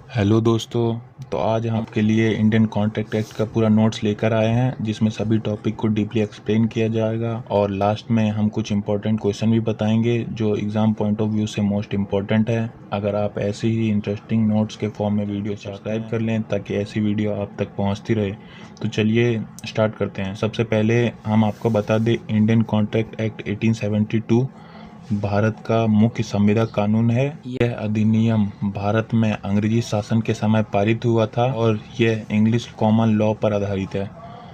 Hello दोस्तों। तो आज हम आपके लिए इंडियन कॉन्ट्रैक्ट एक्ट का पूरा नोट्स लेकर आए हैं, जिसमें सभी टॉपिक को डीपली एक्सप्लेन किया जाएगा और लास्ट में हम कुछ इंपॉर्टेंट क्वेश्चन भी बताएंगे जो एग्ज़ाम पॉइंट ऑफ व्यू से मोस्ट इम्पॉर्टेंट है। अगर आप ऐसे ही इंटरेस्टिंग नोट्स के फॉर्म में वीडियो सब्सक्राइब कर लें ताकि ऐसी वीडियो आप तक पहुंचती रहे। तो चलिए स्टार्ट करते हैं। सबसे पहले हम आपको बता दें, इंडियन कॉन्ट्रैक्ट एक्ट 1872 भारत का मुख्य संविधान कानून है। यह अधिनियम भारत में अंग्रेजी शासन के समय पारित हुआ था और यह इंग्लिश कॉमन लॉ पर आधारित है।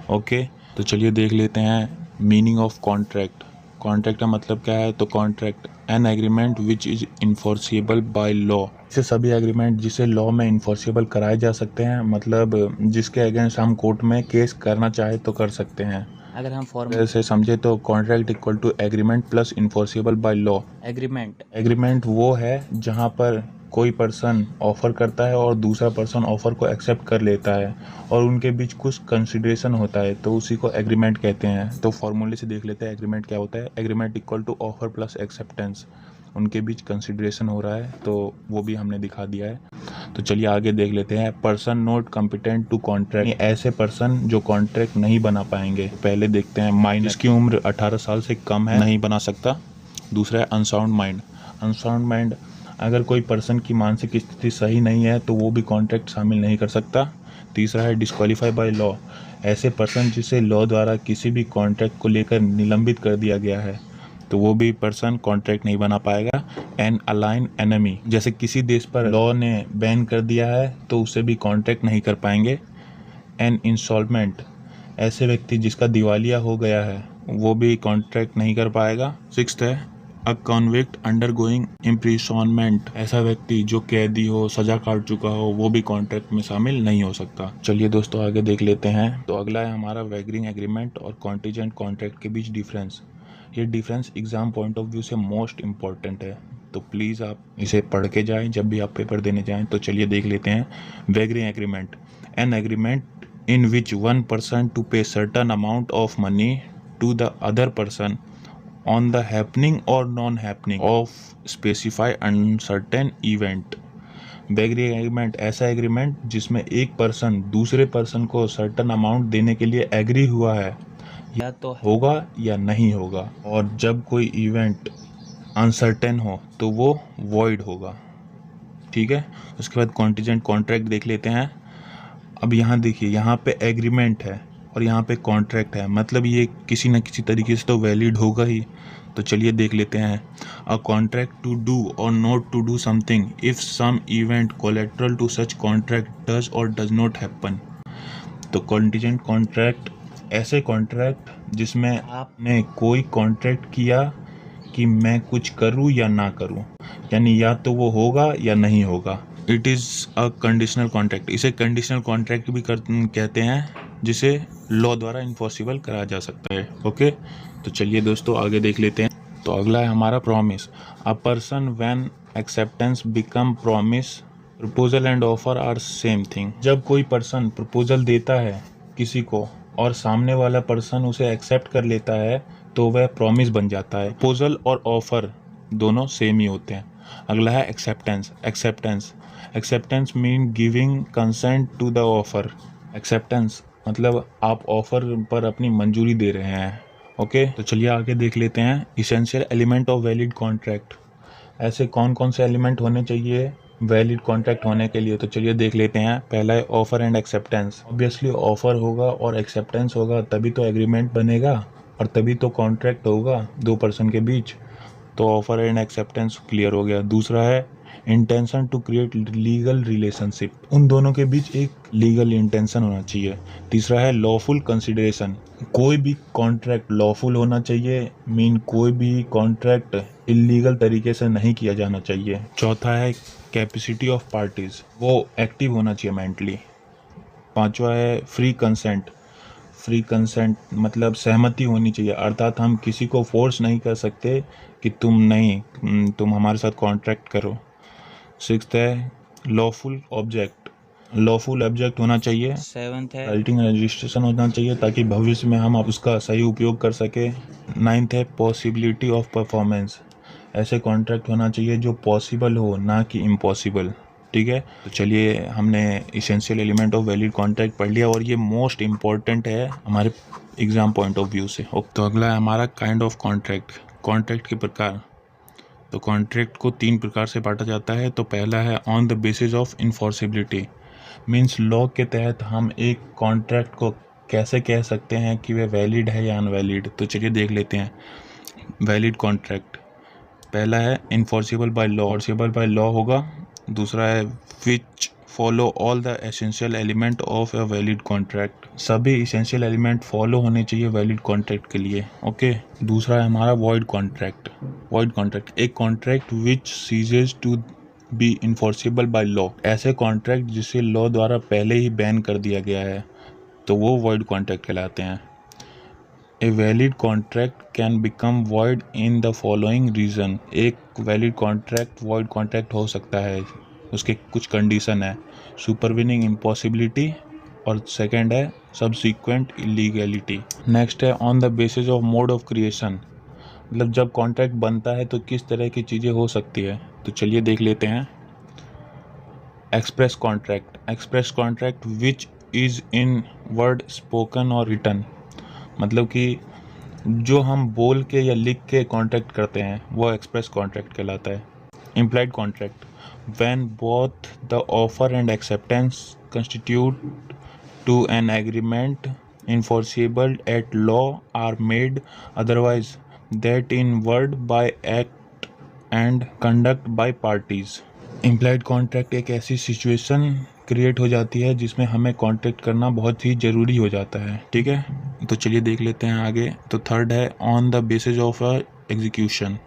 ओके, तो चलिए देख लेते हैं मीनिंग ऑफ कॉन्ट्रैक्ट। कॉन्ट्रैक्ट का मतलब क्या है? तो contract an agreement which is enforceable by law. इसे सभी एग्रीमेंट जिसे लॉ में इन्फोर्सिबल कराए जा सकते हैं, मतलब जिसके अगेंस्ट हम कोर्ट में केस करना चाहे तो कर सकते हैं। अगर हम फॉर्मल से समझे तो contract equal to agreement plus enforceable by law. Agreement वो है जहाँ पर कोई पर्सन ऑफर करता है और दूसरा पर्सन ऑफर को एक्सेप्ट कर लेता है और उनके बीच कुछ कंसिडरेशन होता है, तो उसी को एग्रीमेंट कहते हैं। तो फॉर्मूले से देख लेते हैं एग्रीमेंट क्या होता है। Agreement equal to offer plus acceptance. उनके बीच कंसिडरेशन हो रहा है, तो वो भी हमने दिखा दिया है। तो चलिए आगे देख लेते हैं। Person not competent to contract, ऐसे पर्सन जो कॉन्ट्रैक्ट नहीं बना पाएंगे। पहले देखते हैं माइनर, जिसकी उम्र 18 साल से कम है, नहीं बना सकता। दूसरा है अनसाउंड माइंड। अनसाउंड माइंड, अगर कोई पर्सन की मानसिक स्थिति सही नहीं है तो वो भी कॉन्ट्रैक्ट शामिल नहीं कर सकता। तीसरा है डिस्क्वालीफाई बाय लॉ। ऐसे पर्सन जिसे लॉ द्वारा किसी भी कॉन्ट्रैक्ट को लेकर निलंबित कर दिया गया है, तो वो भी पर्सन कॉन्ट्रैक्ट नहीं बना पाएगा। एन अलाइन एनिमी, जैसे किसी देश पर लॉ ने बैन कर दिया है तो उसे भी कॉन्ट्रैक्ट नहीं कर पाएंगे। एन इंसॉल्वेंट, ऐसे व्यक्ति जिसका दिवालिया हो गया है वो भी कॉन्ट्रैक्ट नहीं कर पाएगा। सिक्स्थ है अ कॉन्विक्ट अंडरगोइंग इम्प्रिजनमेंट, ऐसा व्यक्ति जो कैदी हो, सजा काट चुका हो, वो भी कॉन्ट्रैक्ट में शामिल नहीं हो सकता। चलिए दोस्तों आगे देख लेते हैं। तो अगला है हमारा वैगरिंग एग्रीमेंट और कॉन्टीजेंट कॉन्ट्रैक्ट के बीच डिफरेंस। ये difference exam point of view से मोस्ट इम्पॉर्टेंट है, तो प्लीज़ आप इसे पढ़ के जाएं जब भी आप पेपर देने जाएं। तो चलिए देख लेते हैं। Wagering agreement, an agreement in which one person to pay certain amount of money to the other person on the happening or non-happening of specified uncertain event। Wagering agreement ऐसा एग्रीमेंट जिसमें एक पर्सन दूसरे person को certain amount देने के लिए agree हुआ है, या तो होगा या नहीं होगा, और जब कोई इवेंट अनसर्टेन हो तो वो वॉइड होगा। ठीक है, उसके बाद कॉन्टीजेंट कॉन्ट्रैक्ट देख लेते हैं। अब यहाँ देखिए, यहाँ पे एग्रीमेंट है और यहाँ पे कॉन्ट्रैक्ट है, मतलब ये किसी न किसी तरीके से तो वैलिड होगा ही। तो चलिए देख लेते हैं। A contract to do or not to do something if some event collateral to such contract does or does not happen. तो कॉन्टीजेंट कॉन्ट्रैक्ट ऐसे कॉन्ट्रैक्ट जिसमें आपने कोई कॉन्ट्रैक्ट किया कि मैं कुछ करूँ या ना करूँ, यानी या तो वो होगा या नहीं होगा। It is a conditional contract, इसे कंडीशनल कॉन्ट्रैक्ट भी कहते हैं, जिसे लॉ द्वारा इन्फोर्सिबल कराया जा सकता है। ओके, तो चलिए दोस्तों आगे देख लेते हैं। तो अगला है हमारा promise. A person when acceptance become promise, proposal and offer are same thing. जब कोई पर्सन प्रपोजल देता है किसी को और सामने वाला पर्सन उसे एक्सेप्ट कर लेता है तो वह प्रॉमिस बन जाता है। प्रपोजल और ऑफर दोनों सेम ही होते हैं। अगला है acceptance. Acceptance mean giving consent to the offer. Acceptance मतलब आप ऑफर पर अपनी मंजूरी दे रहे हैं। ओके, तो चलिए आगे देख लेते हैं। Essential element of valid contract, ऐसे कौन कौन से एलिमेंट होने चाहिए वैलिड कॉन्ट्रैक्ट होने के लिए? तो चलिए देख लेते हैं। पहला है offer and acceptance. Obviously offer होगा और एक्सेप्टेंस होगा तभी तो एग्रीमेंट बनेगा और तभी तो कॉन्ट्रैक्ट होगा दो पर्सन के बीच। तो ऑफर एंड एक्सेप्टेंस क्लियर हो गया। दूसरा है intention to create legal relationship, उन दोनों के बीच एक लीगल इंटेंशन होना चाहिए। तीसरा है लॉफुल कंसिडरेशन, कोई भी कॉन्ट्रैक्ट लॉफुल होना चाहिए, मीन कोई भी कॉन्ट्रैक्ट इलीगल तरीके से नहीं किया जाना चाहिए। चौथा है कैपेसिटी ऑफ पार्टीज, वो एक्टिव होना चाहिए मेंटली। पांचवा है फ्री कंसेंट। फ्री कंसेंट मतलब सहमति होनी चाहिए, अर्थात हम किसी को फोर्स नहीं कर सकते कि तुम हमारे साथ कॉन्ट्रैक्ट करो। सिक्स्थ है लॉफुल ऑब्जेक्ट, लॉफुल ऑब्जेक्ट होना चाहिए। सेवंथ है राइटिंग रजिस्ट्रेशन होना चाहिए ताकि भविष्य में हम उसका सही उपयोग कर सके। नाइन्थ है पॉसिबिलिटी ऑफ परफॉर्मेंस, ऐसे कॉन्ट्रैक्ट होना चाहिए जो पॉसिबल हो ना कि इम्पॉसिबल। ठीक है। तो चलिए, हमने essential element of valid contract पढ़ लिया और ये मोस्ट इम्पॉर्टेंट है हमारे एग्ज़ाम पॉइंट ऑफ व्यू से। तो अगला है हमारा काइंड ऑफ कॉन्ट्रैक्ट, कॉन्ट्रैक्ट के प्रकार। तो कॉन्ट्रैक्ट को 3 प्रकार से बांटा जाता है। तो पहला है on the basis of enforceability, means law के तहत हम एक कॉन्ट्रैक्ट को कैसे कह सकते हैं कि वह वैलिड है या अनवैलिड। तो चलिए देख लेते हैं। वैलिड कॉन्ट्रैक्ट, पहला है enforceable by law, enforceable by law होगा। दूसरा है which follow all the essential element of a valid contract, सभी इसेंशियल एलिमेंट फॉलो होने चाहिए वैलिड कॉन्ट्रैक्ट के लिए। ओके। दूसरा है हमारा वॉइड कॉन्ट्रैक्ट। वॉइड कॉन्ट्रैक्ट, एक contract which ceases to be enforceable by law, ऐसे कॉन्ट्रैक्ट जिसे लॉ द्वारा पहले ही बैन कर दिया गया है, तो वो वॉइड कॉन्ट्रैक्ट कहलाते हैं। A valid contract can become void in the following reason, एक वैलिड कॉन्ट्रैक्ट वॉइड कॉन्ट्रैक्ट हो सकता है, उसके कुछ कंडीशन है। सुपरवीनिंग इम्पॉसिबिलिटी और सेकंड है सबसीक्वेंट इलीगैलिटी। नेक्स्ट है on the basis of mode of creation, मतलब जब कॉन्ट्रैक्ट बनता है तो किस तरह की चीज़ें हो सकती है। तो चलिए देख लेते हैं। Express contract, express contract which is in word spoken और रिटन, मतलब कि जो हम बोल के या लिख के कॉन्ट्रैक्ट करते हैं वो एक्सप्रेस कॉन्ट्रैक्ट कहलाता है। Implied contract, when both the offer and acceptance constitute to an agreement enforceable at law are made otherwise that in word by act and conduct by parties। Implied contract एक ऐसी situation create हो जाती है जिसमें हमें contract करना बहुत ही ज़रूरी हो जाता है। ठीक है, तो चलिए देख लेते हैं आगे। तो थर्ड है on the basis of a execution,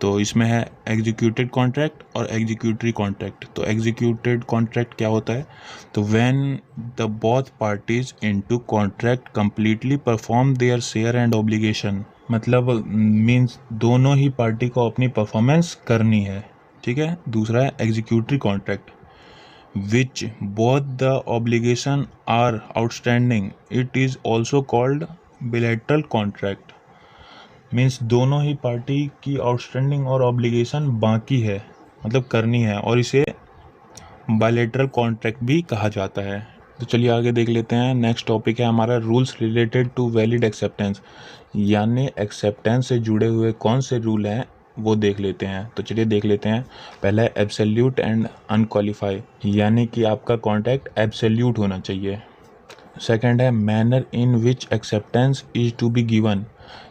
तो इसमें है एग्जीक्यूटेड कॉन्ट्रैक्ट और एग्जीक्यूटरी कॉन्ट्रैक्ट। तो एग्जीक्यूटेड कॉन्ट्रैक्ट क्या होता है, तो when the both parties into contract completely perform their share and obligation, मतलब मींस दोनों ही पार्टी को अपनी परफॉर्मेंस करनी है। ठीक है। दूसरा है executory contract which both the obligation are outstanding, it is also called bilateral contract, means दोनों ही पार्टी की आउटस्टैंडिंग और ऑब्लिगेशन बाकी है, मतलब करनी है, और इसे बायलैटरल कॉन्ट्रैक्ट भी कहा जाता है। तो चलिए आगे देख लेते हैं। नेक्स्ट टॉपिक है हमारा rules related to valid acceptance, यानी एक्सेप्टेंस से जुड़े हुए कौन से रूल हैं वो देख लेते हैं। तो चलिए देख लेते हैं। पहला है एब्सोल्यूट एंड अनक्वालिफाई, यानी कि आपका कॉन्ट्रैक्ट एब्सोल्यूट होना चाहिए। सेकंड है manner in which acceptance is to be given,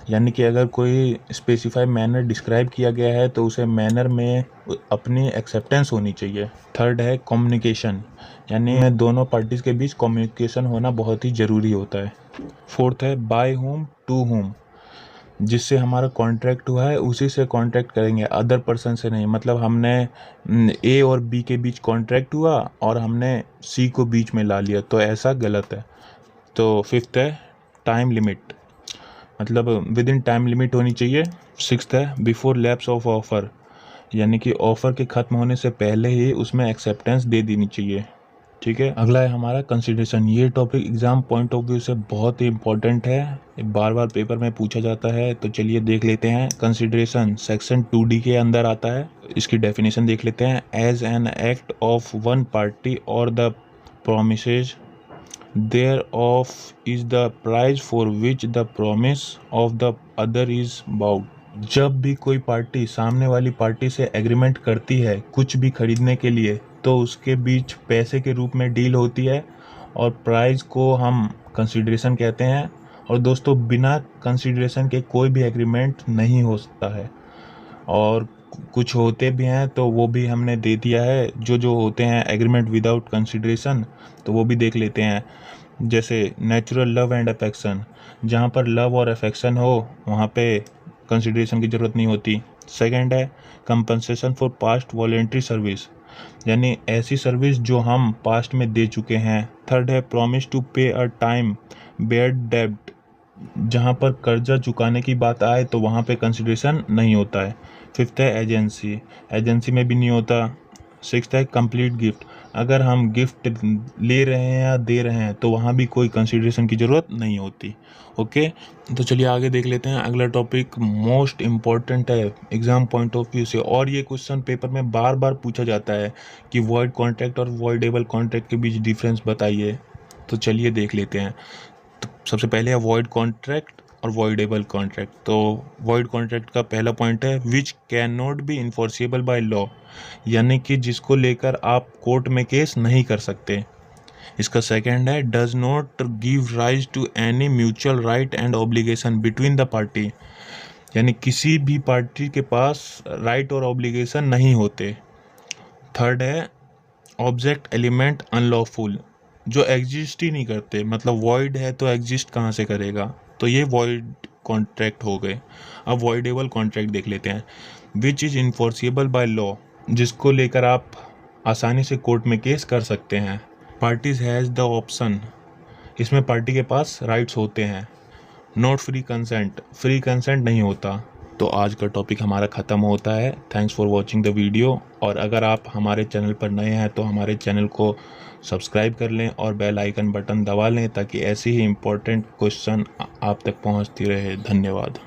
यानी कि अगर कोई स्पेसिफाई मैनर डिस्क्राइब किया गया है तो उसे मैनर में अपनी एक्सेप्टेंस होनी चाहिए। थर्ड है कम्युनिकेशन, यानी दोनों पार्टीज़ के बीच कम्युनिकेशन होना बहुत ही ज़रूरी होता है। फोर्थ है बाय हुम टू हुम, जिससे हमारा कॉन्ट्रैक्ट हुआ है उसी से कॉन्ट्रैक्ट करेंगे, अदर पर्सन से नहीं। मतलब हमने ए और बी के बीच कॉन्ट्रैक्ट हुआ और हमने सी को बीच में ला लिया, तो ऐसा गलत है। तो फिफ्थ है टाइम लिमिट, मतलब विद इन टाइम लिमिट होनी चाहिए। सिक्स्थ है बिफोर लैप्स ऑफ ऑफ़र, यानी कि ऑफ़र के ख़त्म होने से पहले ही उसमें एक्सेप्टेंस दे देनी चाहिए। ठीक है। अगला है हमारा कंसिडरेशन, ये topic exam point of view से बहुत ही इंपॉर्टेंट है, बार बार पेपर में पूछा जाता है। तो चलिए देख लेते हैं। कंसिडरेशन सेक्शन 2D के अंदर आता है, इसकी डेफिनेशन देख लेते हैं। As an act of one party और the promises thereof is the price for which the promise of the other is bound। जब भी कोई पार्टी सामने वाली पार्टी से एग्रीमेंट करती है कुछ भी खरीदने के लिए, तो उसके बीच पैसे के रूप में डील होती है और प्राइस को हम कंसिडरेशन कहते हैं। और दोस्तों, बिना कंसिडरेशन के कोई भी एग्रीमेंट नहीं हो सकता है, और कुछ होते भी हैं तो वो भी हमने दे दिया है। जो होते हैं एग्रीमेंट विदाउट कंसिडरेशन, तो वो भी देख लेते हैं। जैसे नेचुरल लव एंड अफेक्शन, जहाँ पर लव और अफेक्शन हो वहाँ पे कंसिडरेशन की ज़रूरत नहीं होती। सेकंड है compensation for past voluntary service, यानी ऐसी सर्विस जो हम पास्ट में दे चुके हैं। थर्ड है प्रॉमिस टू पे अ टाइम बेड डेब्ट, जहाँ पर कर्जा चुकाने की बात आए तो वहाँ पे कंसिडरेशन नहीं होता है। फिफ्थ है एजेंसी, एजेंसी में भी नहीं होता। सिक्स्थ है कंप्लीट गिफ्ट, अगर हम गिफ्ट ले रहे हैं या दे रहे हैं तो वहाँ भी कोई कंसिडरेशन की ज़रूरत नहीं होती। ओके, तो चलिए आगे देख लेते हैं। अगला टॉपिक मोस्ट इम्पॉर्टेंट है एग्ज़ाम पॉइंट ऑफ व्यू से, और ये क्वेश्चन पेपर में बार बार पूछा जाता है कि वॉइड कॉन्ट्रैक्ट और वॉइडेबल कॉन्ट्रैक्ट के बीच डिफरेंस बताइए। तो चलिए देख लेते हैं। तो सबसे पहले है वॉइड कॉन्ट्रैक्ट और वॉइडेबल कॉन्ट्रैक्ट। तो वॉइड कॉन्ट्रैक्ट का पहला पॉइंट है which can not be enforceable by law, यानी कि जिसको लेकर आप कोर्ट में केस नहीं कर सकते। इसका सेकंड है does not give rise to any mutual right and obligation between the party, यानी किसी भी पार्टी के पास राइट और ऑब्लिगेशन नहीं होते। थर्ड है ऑब्जेक्ट एलिमेंट अनलॉफुल, जो एग्जिस्ट ही नहीं करते, मतलब वॉइड है तो एग्जिस्ट कहाँ से करेगा, तो ये वॉइड कॉन्ट्रैक्ट हो गए। अब वॉइडेबल कॉन्ट्रैक्ट देख लेते हैं। Which is enforceable by law, जिसको लेकर आप आसानी से कोर्ट में केस कर सकते हैं। पार्टीज हैज़ द ऑप्शन, इसमें पार्टी के पास राइट्स होते हैं। Not free consent, free consent नहीं होता। तो आज का टॉपिक हमारा ख़त्म होता है। Thanks for watching the video, और अगर आप हमारे चैनल पर नए हैं तो हमारे चैनल को सब्सक्राइब कर लें और बेल आइकन बटन दबा लें ताकि ऐसे ही इम्पोर्टेंट क्वेश्चन आप तक पहुंचती रहे। धन्यवाद।